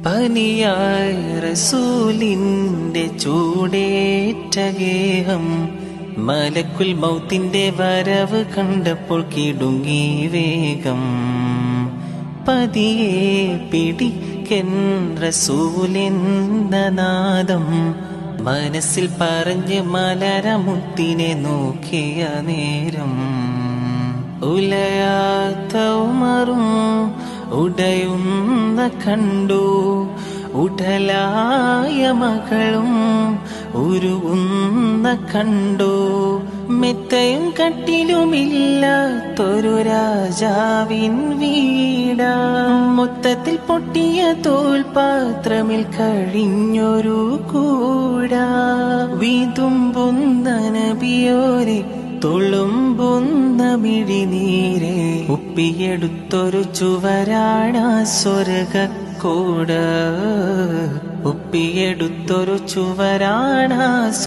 പനിയായ റസൂലിന്റെ ചൂടേറ്റ ഗേഹം മലക്കുൽ മൗത്തിന്റെ വരവ് കണ്ടപ്പോൾ കിടുങ്ങി വേഗം. പതിയെ പിടിക്കൻ റസൂലെന്ന നാദം മനസ്സിൽ പറഞ്ഞ് മലരമുത്തിനെ നോക്കിയ നേരം. ഉലയാത്ത ഉമറും ഉടയുന്ന കണ്ടു, ഉടലായ മകളും ഉരുവുന്ന കണ്ടു. മെത്തയും കട്ടിലുമില്ലാത്തൊരു രാജാവിൻ വീടാ, മൊത്തത്തിൽ പൊട്ടിയ തോൽപാത്രമിൽ കഴിഞ്ഞൊരു കൂടാ. വിതുമ്പുന്ന നബിയോരെ തുളുമ്പുന്ന മിഴിനീരെ ഉപ്പിയെടുത്തൊരു ചുവരാണ് സ്വർഗക്കൂട്, ഉപ്പിയെടുത്തൊരു ചുവരാണ്